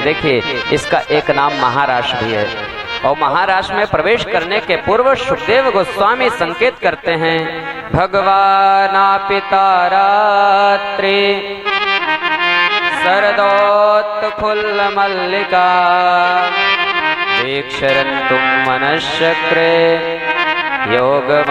देखिए इसका एक नाम महाराष्ट्र भी है। और महाराष्ट्र में प्रवेश करने के पूर्व सुखदेव गोस्वामी संकेत करते हैं, भगवानापि तारात्रि शरदोत्फुल्ल मल्लिका वीक्षरन्तुं मनश्चक्रे योगमायामुपाश्रिता।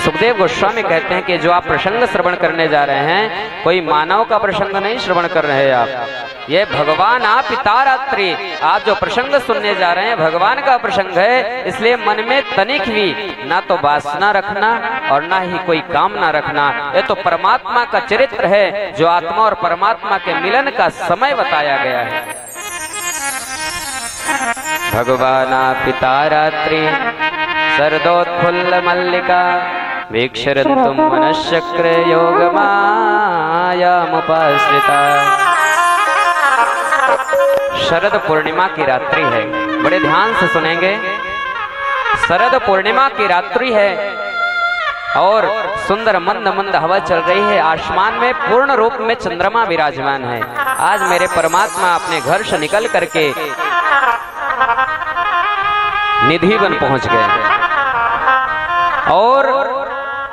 सुखदेव गोस्वामी कहते हैं कि जो आप प्रसंग श्रवण करने जा रहे हैं, कोई मानव का प्रसंग नहीं श्रवण कर रहे हैं आप, ये भगवान आप तारात्रि, आप जो प्रसंग सुनने जा रहे हैं भगवान का प्रसंग है। इसलिए मन में तनिक भी ना तो वासना रखना और ना ही कोई कामना रखना। ये तो परमात्मा का चरित्र है जो आत्मा और परमात्मा के मिलन का समय बताया गया है। भगवान आप तारात्रि शरदोत्फुल्ल मल्लिका वीक्षरन्तुं मनश्चक्रे योगमायामुपाश्रिता। शरद पूर्णिमा की रात्रि है, बड़े ध्यान से सुनेंगे। शरद पूर्णिमा की रात्रि है और सुंदर मंद मंद हवा चल रही है। आसमान में पूर्ण रूप में चंद्रमा विराजमान है। आज मेरे परमात्मा अपने घर से निकल करके निधि वन पहुंच गए और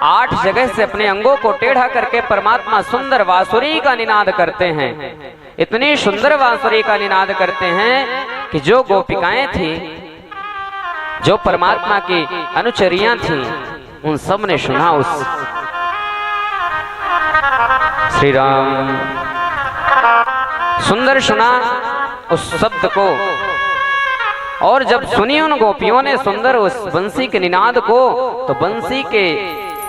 8 जगह से अपने अंगों को टेढ़ा करके परमात्मा सुंदर बांसुरी का निनाद करते हैं। इतनी सुंदर बांसुरी का निनाद करते हैं कि जो गोपिकाएं थी, जो परमात्मा की अनुचरियां थी, उन सब ने सुना उस श्री राम सुंदर सुना उस शब्द को। और जब सुनी उन गोपियों ने सुंदर उस बंसी के निनाद को, तो बंसी के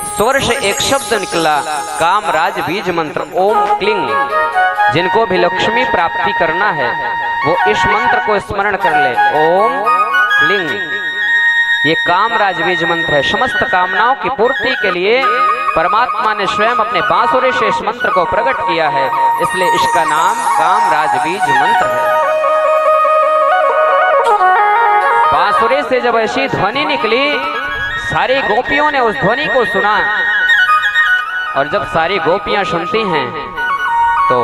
स्वर से एक शब्द निकला, कामराज बीज मंत्र ओम क्लिंग। जिनको भी लक्ष्मी प्राप्ति करना है वो इस मंत्र को स्मरण कर ले, ओम क्लिंग। ये कामराज बीज मंत्र है। समस्त कामनाओं की पूर्ति के लिए परमात्मा ने स्वयं अपने बांसुरी से इस मंत्र को प्रकट किया है, इसलिए इसका नाम कामराज बीज मंत्र है। बांसुरी से जब ऐसी ध्वनि निकली, सारी गोपियों ने उस ध्वनि को सुना। और जब सारी गोपियां सुनती हैं तो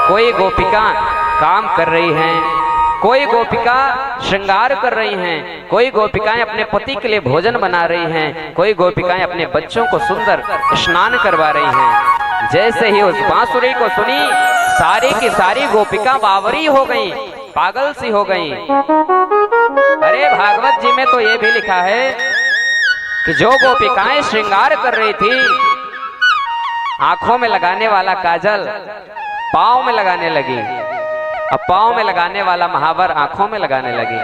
कोई गोपिका काम कर रही हैं, कोई गोपिका श्रृंगार कर रही हैं, कोई गोपिकाएं अपने पति के लिए भोजन बना रही हैं, कोई गोपिकाएं अपने बच्चों को सुंदर स्नान करवा रही हैं। जैसे ही उस बांसुरी को सुनी, सारी की सारी गोपिका बावरी हो गई, पागल सी हो गई। अरे भागवत जी में तो ये भी लिखा है कि जो गोपिकाएं श्रृंगार कर रही थी, आंखों में लगाने वाला काजल पांव में लगाने लगी, अब पांव में लगाने वाला महावर आंखों में लगाने लगी,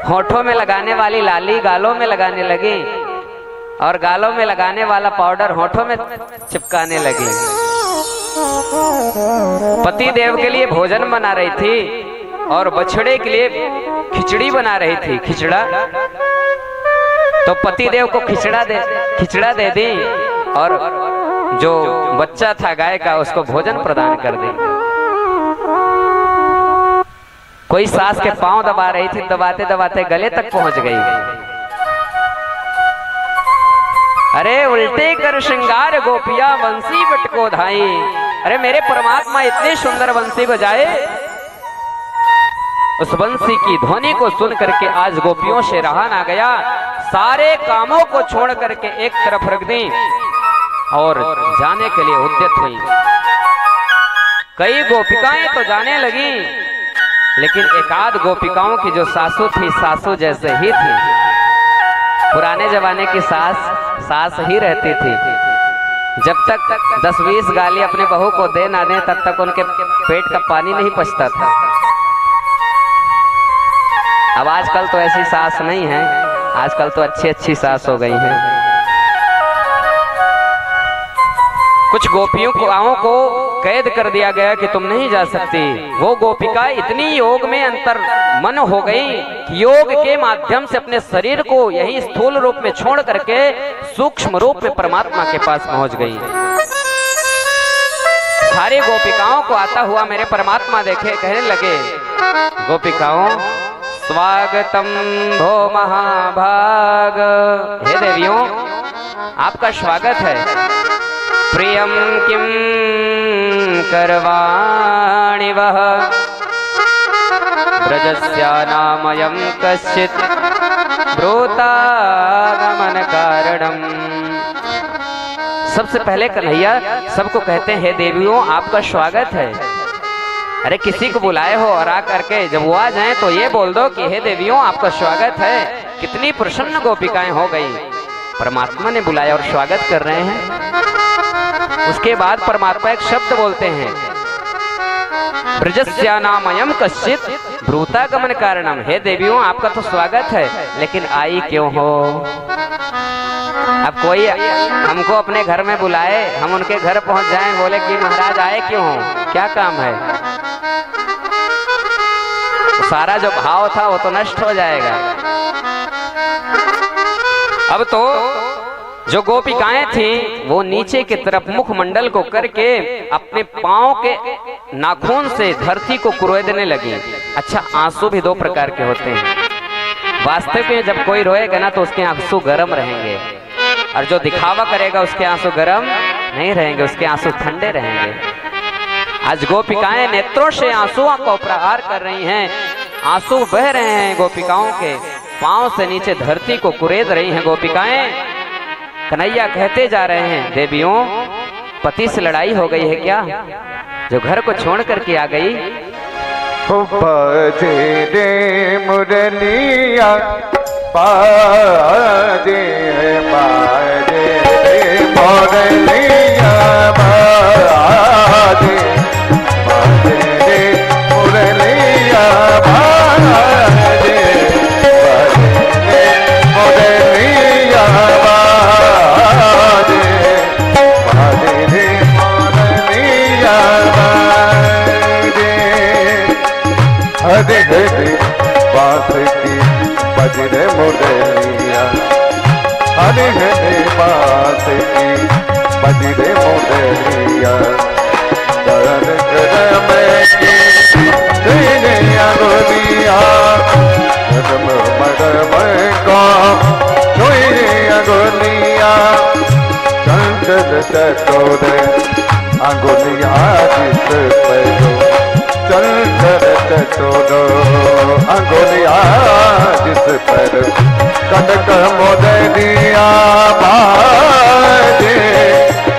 होठों में लगाने वाली लाली गालों में लगाने लगी, और गालों में लगाने वाला पाउडर होठों में चिपकाने लगी। पति देव के लिए भोजन बना रही थी और बछड़े के लिए खिचड़ी बना रही थी, खिचड़ा। तो पति देव को खिचड़ा दे दी और जो बच्चा था गाय का उसको भोजन प्रदान कर दी। कोई सास के पांव दबा रही थी, दबाते दबाते गले तक पहुंच गई। अरे उल्टे कर श्रृंगार गोपिया बंसी बट को धाई। अरे मेरे परमात्मा इतने सुंदर बंसी बजाए, उस बंसी की ध्वनि को सुन करके आज गोपियों से रहा ना गया। सारे कामों को छोड़ करके एक तरफ रख दी और जाने के लिए उद्यत हुई। कई गोपिकाएं तो जाने लगी, लेकिन एकाध गोपिकाओं की जो सासू थी, सासू जैसे ही थी। पुराने जमाने की सास ही रहती थी। जब तक 10-20 गाली अपने बहू को दे ना दे, तब तक उनके पेट का पानी नहीं पचता था। अब आजकल तो ऐसी सास नहीं है, आजकल तो अच्छी अच्छी सास हो गई हैं। कुछ गोपियों को कैद कर दिया गया कि तुम नहीं जा सकती। वो गोपिका इतनी योग में अंतर मन हो गई कि योग के माध्यम से अपने शरीर को यही स्थूल रूप में छोड़ करके सूक्ष्म रूप में परमात्मा के पास पहुंच गई। सारी गोपिकाओं को आता हुआ मेरे परमात्मा देखे, कहने लगे, गोपिकाओं स्वागतम भो महाभाग। हे देवियों, आपका स्वागत है। प्रियम किम करवाणि वह ब्रजस्यानामयं कश्चित् ब्रूतागमन कारणम। सबसे पहले कन्हैया सबको कहते हैं, हे देवियों आपका स्वागत है। अरे किसी को बुलाए हो और आ करके जब वो आ जाए तो ये बोल दो कि हे देवियों आपका स्वागत है। कितनी प्रसन्न गोपिकाएं हो गई, परमात्मा ने बुलाया और स्वागत कर रहे हैं। उसके बाद परमात्मा एक शब्द बोलते हैं, ब्रजस्यानामयं कश्चित् ब्रूतागमन कारणम। हे देवियों आपका तो स्वागत है, लेकिन आई क्यों हो? अब कोई हमको अपने घर में बुलाए, हम उनके घर पहुंच जाएं, बोले कि महाराज आए क्यों हो, क्या काम है? तो सारा जो भाव था वो तो नष्ट हो जाएगा। अब तो जो गोपिकाएं थी वो नीचे की तरफ मुखमंडल को करके अपने पांव के नाखून से धरती को कुरेदने लगी। अच्छा, आंसू भी दो प्रकार के होते हैं। वास्तव में जब कोई रोएगा ना तो उसके आंसू गर्म रहेंगे, और जो दिखावा करेगा उसके आंसू गर्म नहीं रहेंगे, उसके आंसू ठंडे रहेंगे। आज गोपिकाएं नेत्रों से आंसुओं को प्रहार कर रही हैं, आंसू बह रहे हैं गोपिकाओं के पांव से नीचे धरती को कुरेद रही हैं गोपिकाएं। कन्हैया कहते जा रहे हैं, देवियों पति से लड़ाई हो गई है क्या, जो घर को छोड़ करके आ गई? बाजे रे मुरलिया बाजे बाजे रे मुरलिया बाजे बाजे रे मुरलिया बाजे बाजे रे मुरलिया बाजे बाजे रे मुरलिया बाजे। हरे हरे बास की बजरे मुरलिया, हरे हरे बास की बजरे मुरलिया। दरन कर में की तेरे अगुलिया, रम मरम का छोरे अगुलिया। चंचल चतोरे अगुलिया जिस पैरो, चल कर चतुरो अंगुलिया जिस पर कनक मोदलिया बाजे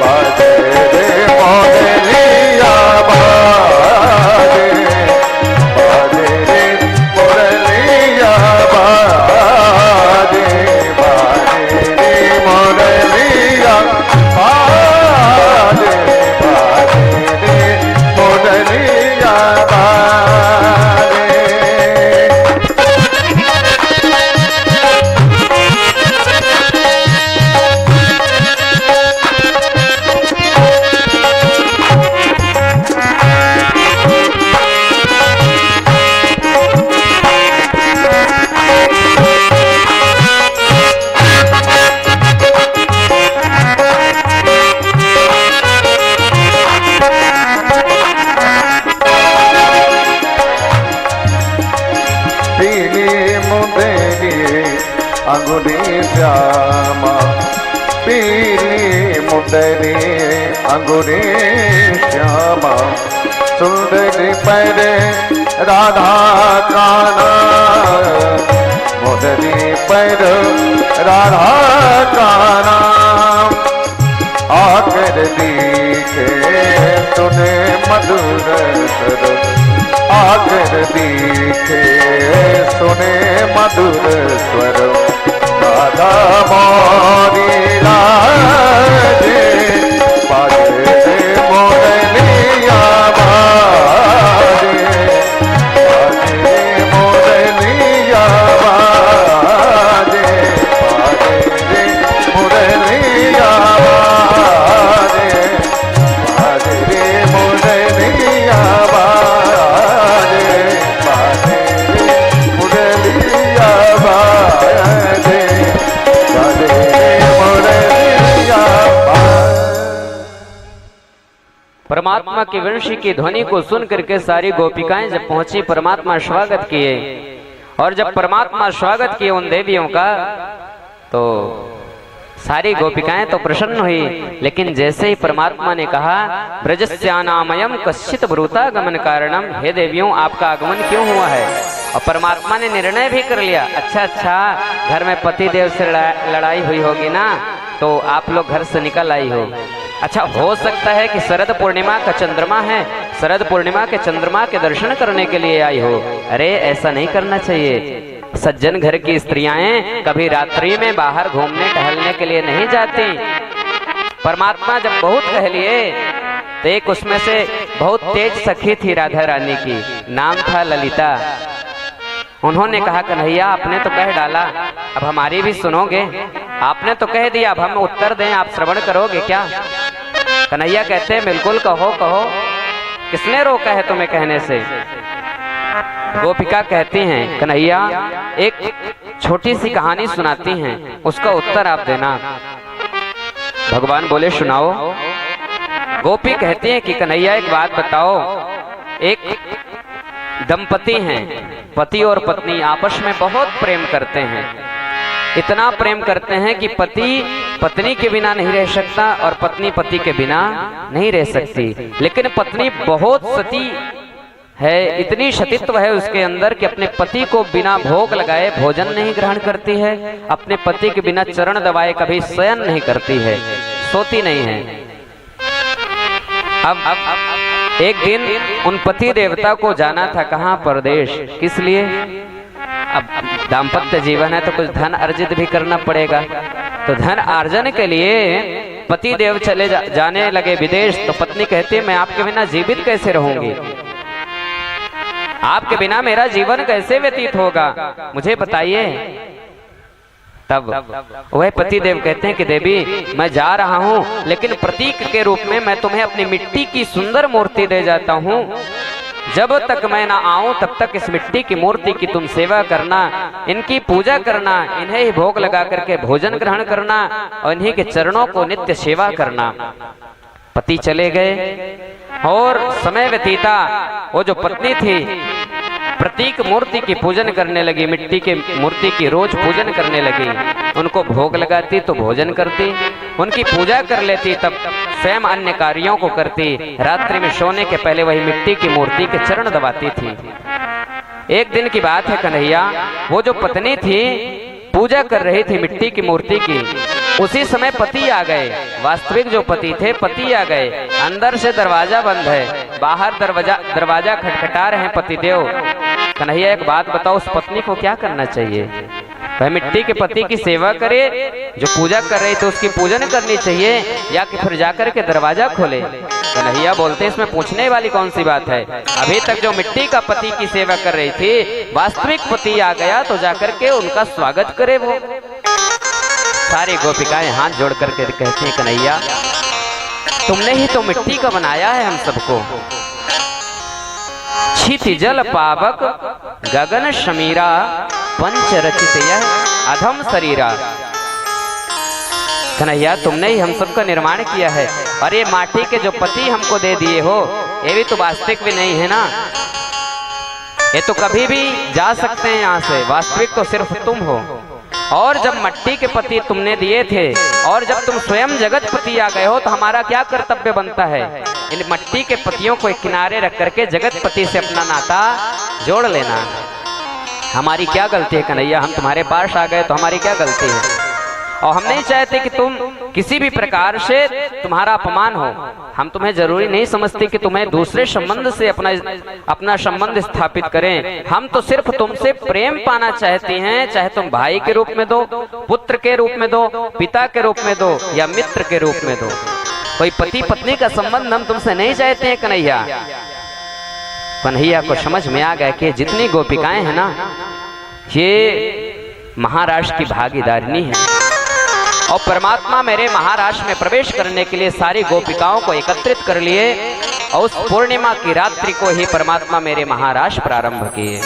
बाजे रे मोदलिया बाजे बाजे रे मोदलिया बाजे बाजे रे मोदलिया बाजे बाजे रे मोदलिया। अंगुली श्यामा पीली मुंदरी अंगुली श्यामा, सुंदरी पैर राधा काना, मुंदरी पैर राधा काना। आकर दीखे सुने मधुर स्वर, आकर दीखे सुने मधुर स्वर। राधा मोरी लाजे बाजे मोरलिया बाजे बाजे मोरलिया बाजे बाजे मोरलिया बाजे बाजे मोरलिया बाजे बाजे मुरलिया बाजे। परमात्मा की वंशी की ध्वनि को सुन करके सारी गोपिकाएं जब पहुंची, परमात्मा स्वागत किए। और जब परमात्मा स्वागत किए उन देवियों का, तो सारी गोपिकाएं तो प्रसन्न हुई, लेकिन जैसे ही परमात्मा ने कहा ब्रजस्यानामयम कश्चित ब्रूता गमन कारणम, हे देवियों आपका आगमन क्यों हुआ है, और परमात्मा ने निर्णय भी कर लिया, अच्छा घर में पति देव से लड़ाई हुई होगी ना, तो आप लोग घर से निकल आई हो। अच्छा, हो सकता है कि शरद पूर्णिमा का चंद्रमा है, शरद पूर्णिमा के चंद्रमा के दर्शन करने के लिए आई हो। अरे ऐसा नहीं करना चाहिए। सज्जन घर की स्त्रियां कभी रात्रि में बाहर घूमने टहलने के लिए नहीं जाती। परमात्मा जब बहुत कह लिए तो एक उसमें से बहुत तेज सखी थी राधा रानी की, नाम था ललिता। उन्होंने कहा कन्हैया आपने तो कह डाला, अब हमारी भी सुनोगे, आपने तो कह दिया, अब हम उत्तर दें, आप श्रवण करोगे क्या? कन्हैया कहते हैं बिल्कुल कहो कहो, किसने रोका है तुम्हें कहने से? गोपिका कहती हैं कन्हैया एक छोटी सी कहानी सुनाती हैं, उसका उत्तर आप देना। भगवान बोले सुनाओ। गोपी कहती हैं कि कन्हैया एक बात बताओ, एक दंपति हैं, पति और पत्नी आपस में बहुत प्रेम करते हैं, इतना प्रेम करते हैं कि पति पत्नी के बिना नहीं रह सकता और पत्नी पति के बिना नहीं रह सकती, लेकिन पत्नी बहुत सती है, इतनी सतीत्व है उसके अंदर कि अपने पति को बिना भोग लगाए भोजन नहीं ग्रहण करती है, अपने पति के बिना चरण दबाए कभी शयन नहीं करती है, सोती नहीं है। अब एक दिन उन पति देवता को जाना था कहाँ, परदेश। किस लिए? अब दाम्पत्य जीवन है तो कुछ धन अर्जित भी करना पड़ेगा, तो धन अर्जन के लिए पति देव चले जाने लगे विदेश। तो पत्नी कहती है मैं आपके बिना जीवित कैसे रहूंगी, आपके बिना मेरा जीवन कैसे व्यतीत होगा, मुझे बताइए। तब वह पति देव कहते हैं कि देवी मैं जा रहा हूं, लेकिन प्रतीक के रूप में मैं तुम्हें अपनी मिट्टी की सुंदर मूर्ति दे जाता हूं। जब तक मैं ना आऊं तब तक इस मिट्टी की मूर्ति की तुम सेवा करना, इनकी पूजा करना, इन्हें ही भोग लगा करके भोजन ग्रहण करना और इन्हीं के चरणों को नित्य सेवा करना। पति चले गए और समय व्यतीता। वो जो पत्नी थी प्रतीक मूर्ति की पूजन करने लगी, मिट्टी के मूर्ति की रोज पूजन करने लगी, उनको भोग लगाती तो भोजन करती, उनकी पूजा कर लेती, तब स्वयं अन्य कार्यों को करती, रात्रि में सोने के पहले वही मिट्टी की मूर्ति के चरण दबाती थी। एक दिन की बात है कन्हैया, वो जो पत्नी थी पूजा कर रही थी मिट्टी की मूर्ति की, उसी समय पति आ गए। वास्तविक जो पति थे पति आ गए, अंदर से दरवाजा बंद है, बाहर दरवाजा खटखटा रहे हैं पतिदेव। कन्हैया एक बात बताओ, उस पत्नी को क्या करना चाहिए? वह मिट्टी के पति की सेवा करे, जो पूजा कर रही थी उसकी पूजन करनी चाहिए, या कि फिर जाकर के दरवाजा खोले? कन्हैया बोलते इसमें पूछने वाली कौन सी बात है, अभी तक जो मिट्टी का पति की सेवा कर रही थी, वास्तविक पति आ गया तो जाकर के उनका स्वागत करे। वो सारी गोपिकाएं हाथ जोड़ करके कहती हैं कन्हैया तुमने ही तो मिट्टी का बनाया है हम सबको, क्षिति जल पावक गगन शमीरा, पंच रचित यह अधम शरीरा। कन्हैया तुमने ही हम सबका निर्माण किया है, और ये माटी के जो पति हमको दे दिए हो ये भी तो वास्तविक भी नहीं है ना, ये तो कभी भी जा सकते हैं यहाँ से, वास्तविक तो सिर्फ तुम हो। और जब मिट्टी के पति तुमने दिए थे और जब तुम स्वयं जगत पति आ गए हो तो हमारा क्या कर्तव्य बनता है? इन मिट्टी के पतियों को एक किनारे रख करके जगत पति से अपना नाता जोड़ लेना। हमारी क्या गलती है कन्हैया, हम तुम्हारे पास आ गए तो हमारी क्या गलती है? और हम नहीं चाहते कि तुम किसी भी प्रकार से तुम्हारा अपमान हो, हम तुम्हें जरूरी नहीं समझते कि तुम्हें दूसरे संबंध से अपना संबंध स्थापित करें, हम तो सिर्फ तुमसे प्रेम पाना चाहती हैं, चाहे तुम भाई के रूप में दो, पुत्र के रूप में दो, पिता के रूप में दो या मित्र के रूप में दो, कोई पति पत्नी का संबंध हम तुमसे नहीं चाहते हैं कन्हैया। कन्हैया को समझ में आ गया कि जितनी गोपिकाएं हैं ना ये महाराष्ट्र की भागीदारिणी है, और परमात्मा मेरे महाराष्ट्र में प्रवेश करने के लिए सारी गोपिकाओं को एकत्रित कर लिए, और उस पूर्णिमा की रात्रि को ही परमात्मा मेरे महाराष्ट्र प्रारंभ किए।